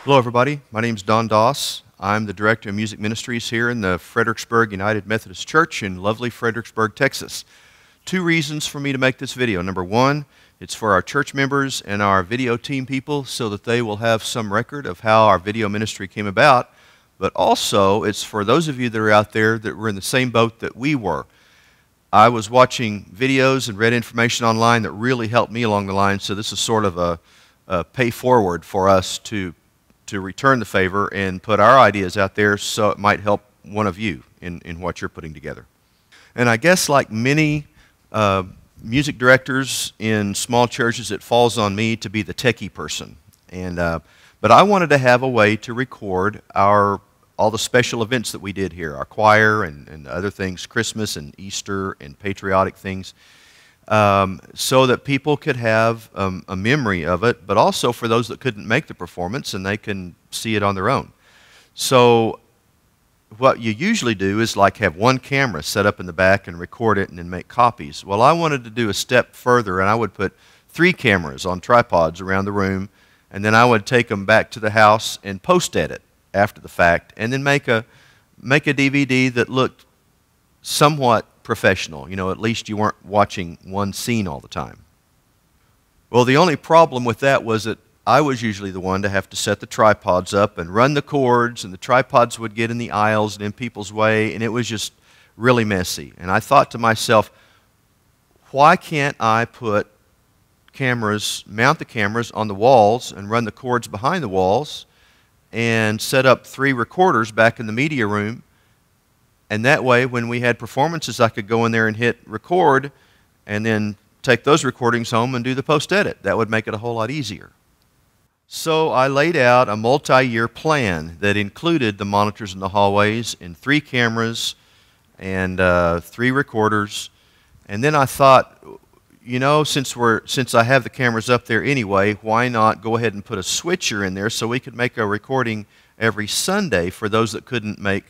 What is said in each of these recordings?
Hello everybody, my name is Don Doss. I'm the Director of Music Ministries here in the Fredericksburg United Methodist Church in lovely Fredericksburg, Texas. Two reasons for me to make this video. Number one, it's for our church members and our video team people so that they will have some record of how our video ministry came about, but also it's for those of you that are out there that were in the same boat that we were. I was watching videos and read information online that really helped me along the line, so this is sort of a pay forward for us to return the favor and put our ideas out there so it might help one of you in what you're putting together. And I guess like many music directors in small churches, it falls on me to be the techie person. But I wanted to have a way to record all the special events that we did here, our choir and other things, Christmas and Easter and patriotic things, so that people could have a memory of it, but also for those that couldn't make the performance and they can see it on their own. So what you usually do is like have one camera set up in the back and record it and then make copies. Well, I wanted to do a step further, and I would put 3 cameras on tripods around the room, and then I would take them back to the house and post-edit after the fact, and then make a DVD that looked somewhat professional. You know, at least you weren't watching one scene all the time. Well, the only problem with that was that I was usually the one to have to set the tripods up and run the cords, and the tripods would get in the aisles and in people's way, and it was just really messy. And I thought to myself, why can't I put cameras, mount the cameras on the walls and run the cords behind the walls and set up 3 recorders back in the media room, and that way when we had performances I could go in there and hit record and then take those recordings home and do the post-edit. That would make it a whole lot easier. So I laid out a multi-year plan that included the monitors in the hallways and 3 cameras and 3 recorders, and then I thought, you know, since I have the cameras up there anyway, why not go ahead and put a switcher in there so we could make a recording every Sunday for those that couldn't make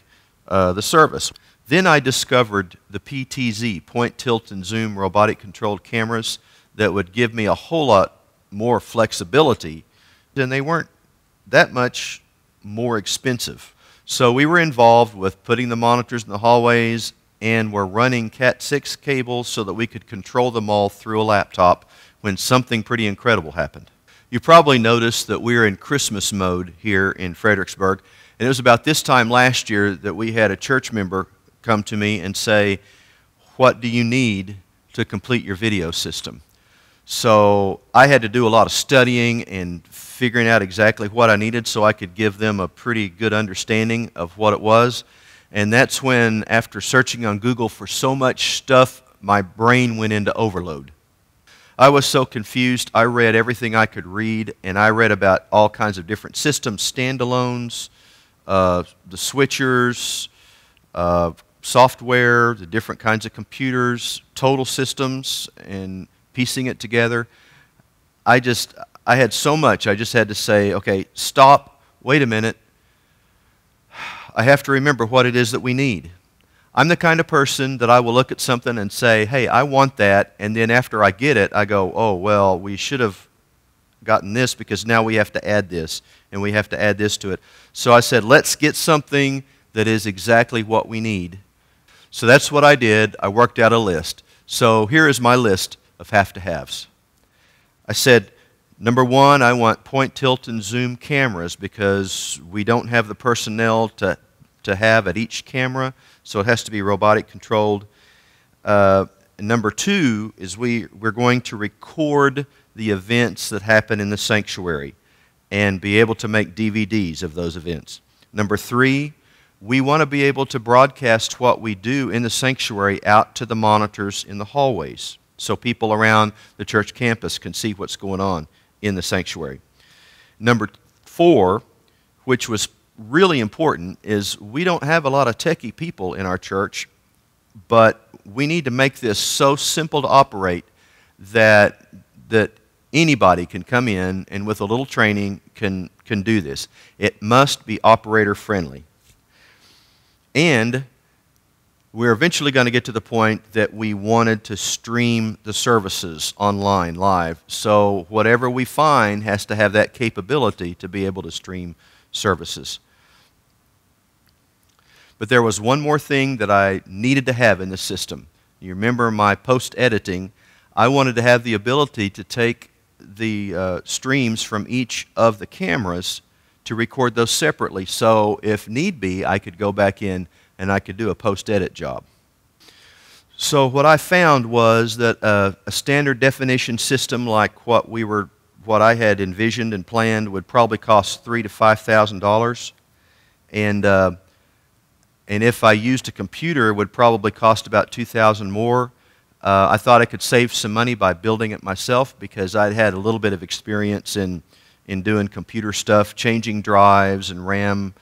the service. Then I discovered the PTZ, point, tilt, and zoom robotic controlled cameras that would give me a whole lot more flexibility, and they weren't that much more expensive. So we were involved with putting the monitors in the hallways, and we're running Cat6 cables so that we could control them all through a laptop when something pretty incredible happened. You probably noticed that we're in Christmas mode here in Fredericksburg, and it was about this time last year that we had a church member come to me and say, what do you need to complete your video system? So I had to do a lot of studying and figuring out exactly what I needed so I could give them a pretty good understanding of what it was. And that's when, after searching on Google for so much stuff, my brain went into overload. I was so confused, I read everything I could read, and I read about all kinds of different systems, standalones, the switchers, software, the different kinds of computers, total systems, and piecing it together. I had so much, I just had to say, okay, stop, wait a minute. I have to remember what it is that we need. I'm the kind of person that I will look at something and say, hey, I want that, and then after I get it, I go, oh, well, we should have gotten this because now we have to add this, and we have to add this to it. So I said, let's get something that is exactly what we need. So that's what I did. I worked out a list. So here is my list of have-to-haves. I said, number 1, I want point, tilt, and zoom cameras because we don't have the personnel to have at each camera, so it has to be robotic controlled. Number 2 is we're going to record the events that happen in the sanctuary and be able to make DVDs of those events. Number 3, we want to be able to broadcast what we do in the sanctuary out to the monitors in the hallways so people around the church campus can see what's going on in the sanctuary. Number 4, which was really important, is we don't have a lot of techie people in our church, but we need to make this so simple to operate that anybody can come in and with a little training can do this. It must be operator friendly. And we're eventually going to get to the point that we wanted to stream the services online live. So whatever we find has to have that capability to be able to stream services. But there was one more thing that I needed to have in the system. You remember my post-editing. I wanted to have the ability to take the streams from each of the cameras to record those separately. So if need be, I could go back in and I could do a post-edit job. So what I found was that a standard definition system like what I had envisioned and planned would probably cost $3,000 to $5,000, and if I used a computer, it would probably cost about $2,000 more. I thought I could save some money by building it myself because I'd had a little bit of experience in doing computer stuff, changing drives and RAM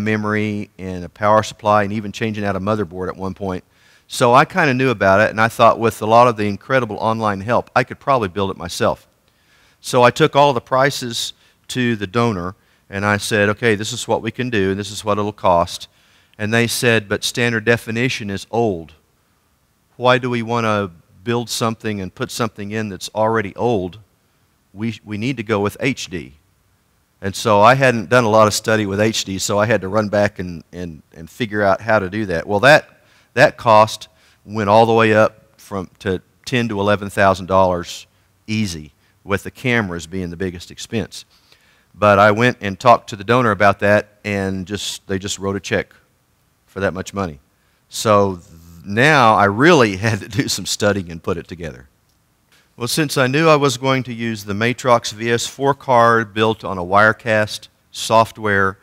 memory and a power supply, and even changing out a motherboard at one point. So I kind of knew about it, and I thought with a lot of the incredible online help, I could probably build it myself. So I took all the prices to the donor, and I said, okay, this is what we can do, and this is what it'll cost. And they said, but standard definition is old. Why do we want to build something and put something in that's already old? We need to go with HD. And so I hadn't done a lot of study with HD, so I had to run back and figure out how to do that. Well, that cost went all the way up to $10,000 to $11,000 easy, with the cameras being the biggest expense. But I went and talked to the donor about that, and they just wrote a check for that much money. So now I really had to do some studying and put it together. Well, since I knew I was going to use the Matrox VS4 card built on a Wirecast software,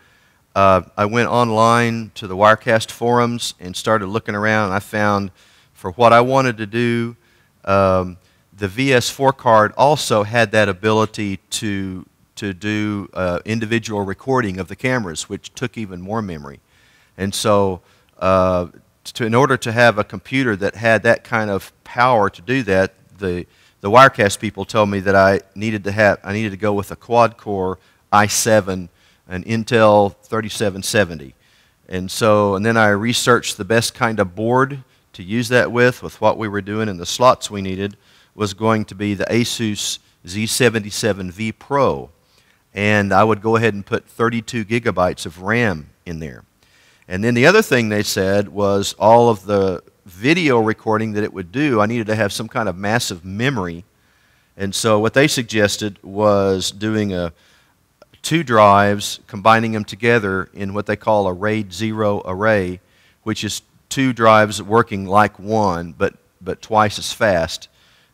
I went online to the Wirecast forums and started looking around. I found for what I wanted to do, the VS4 card also had that ability to do individual recording of the cameras, which took even more memory. And so in order to have a computer that had that kind of power to do that, the Wirecast people told me that I needed to go with a quad-core i7, an Intel 3770. And then I researched the best kind of board to use that with what we were doing, and the slots we needed was going to be the Asus Z77-V PRO. And I would go ahead and put 32 gigabytes of RAM in there. And then the other thing they said was all of the video recording that it would do, I needed to have some kind of massive memory. And so what they suggested was doing two drives, combining them together in what they call a RAID 0 array, which is two drives working like one, but twice as fast.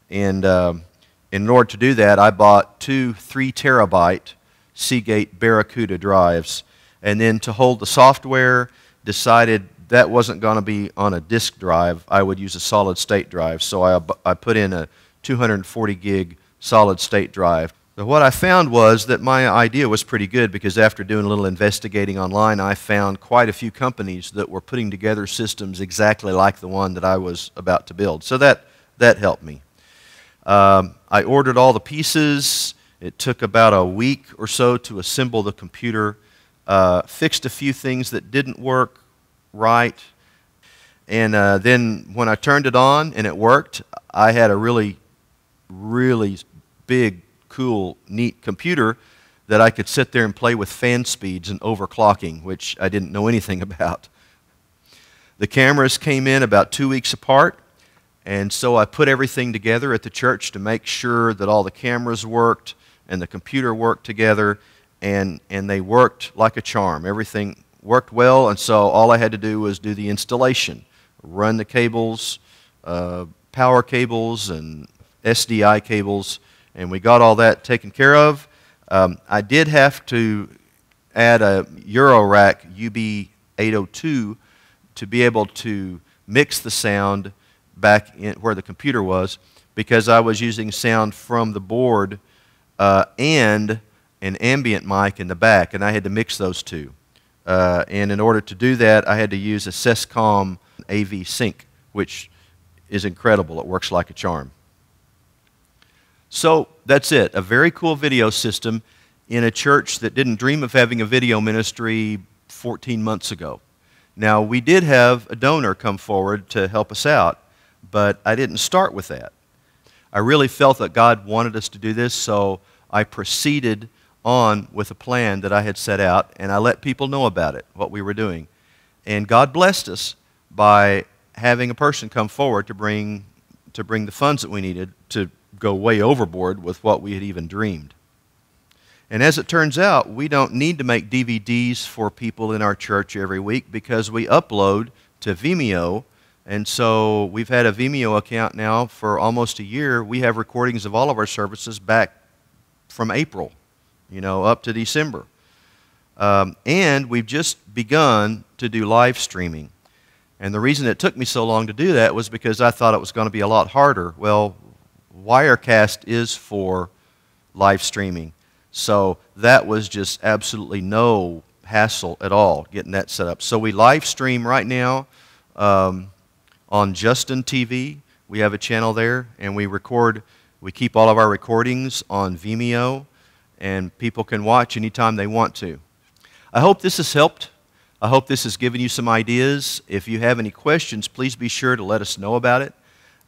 And in order to do that, I bought two 3 terabyte Seagate Barracuda drives. And then to hold the software, decided that wasn't going to be on a disk drive. I would use a solid state drive. So I put in a 240 gig solid state drive. But what I found was that my idea was pretty good, because after doing a little investigating online, I found quite a few companies that were putting together systems exactly like the one that I was about to build. So that helped me. I ordered all the pieces. It took about a week or so to assemble the computer. Fixed a few things that didn't work right. And then when I turned it on and it worked, I had a really, really big, cool, neat computer that I could sit there and play with fan speeds and overclocking, which I didn't know anything about. The cameras came in about 2 weeks apart, and so I put everything together at the church to make sure that all the cameras worked and the computer worked together, and they worked like a charm. Everything worked well, and so all I had to do was do the installation, run the cables, power cables and SDI cables, and we got all that taken care of. I did have to add a Eurorack UB802 to be able to mix the sound back in where the computer was, because I was using sound from the board and an ambient mic in the back, and I had to mix those two. And in order to do that, I had to use a Sescom AV Sync, which is incredible. It works like a charm. So that's it. A very cool video system in a church that didn't dream of having a video ministry 14 months ago. Now, we did have a donor come forward to help us out, but I didn't start with that. I really felt that God wanted us to do this, so I proceeded on with a plan that I had set out, and I let people know about it, what we were doing. And God blessed us by having a person come forward to bring the funds that we needed to go way overboard with what we had even dreamed. And as it turns out, we don't need to make DVDs for people in our church every week because we upload to Vimeo. And so we've had a Vimeo account now for almost a year. We have recordings of all of our services back from April, up to December. And we've just begun to do live streaming. And the reason it took me so long to do that was because I thought it was going to be a lot harder. Well, Wirecast is for live streaming. So that was just absolutely no hassle at all getting that set up. So we live stream right now on Justin TV. We have a channel there, and we keep all of our recordings on Vimeo, and people can watch anytime they want to. I hope this has helped. I hope this has given you some ideas. If you have any questions, please be sure to let us know about it.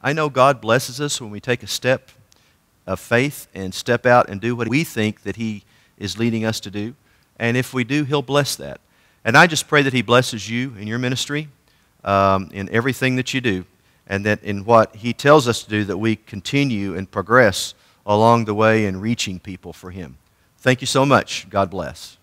I know God blesses us when we take a step of faith and step out and do what we think that He is leading us to do. And if we do, He'll bless that. And I just pray that He blesses you in your ministry, in everything that you do, and that in what He tells us to do, that we continue and progress along the way in reaching people for Him. Thank you so much. God bless.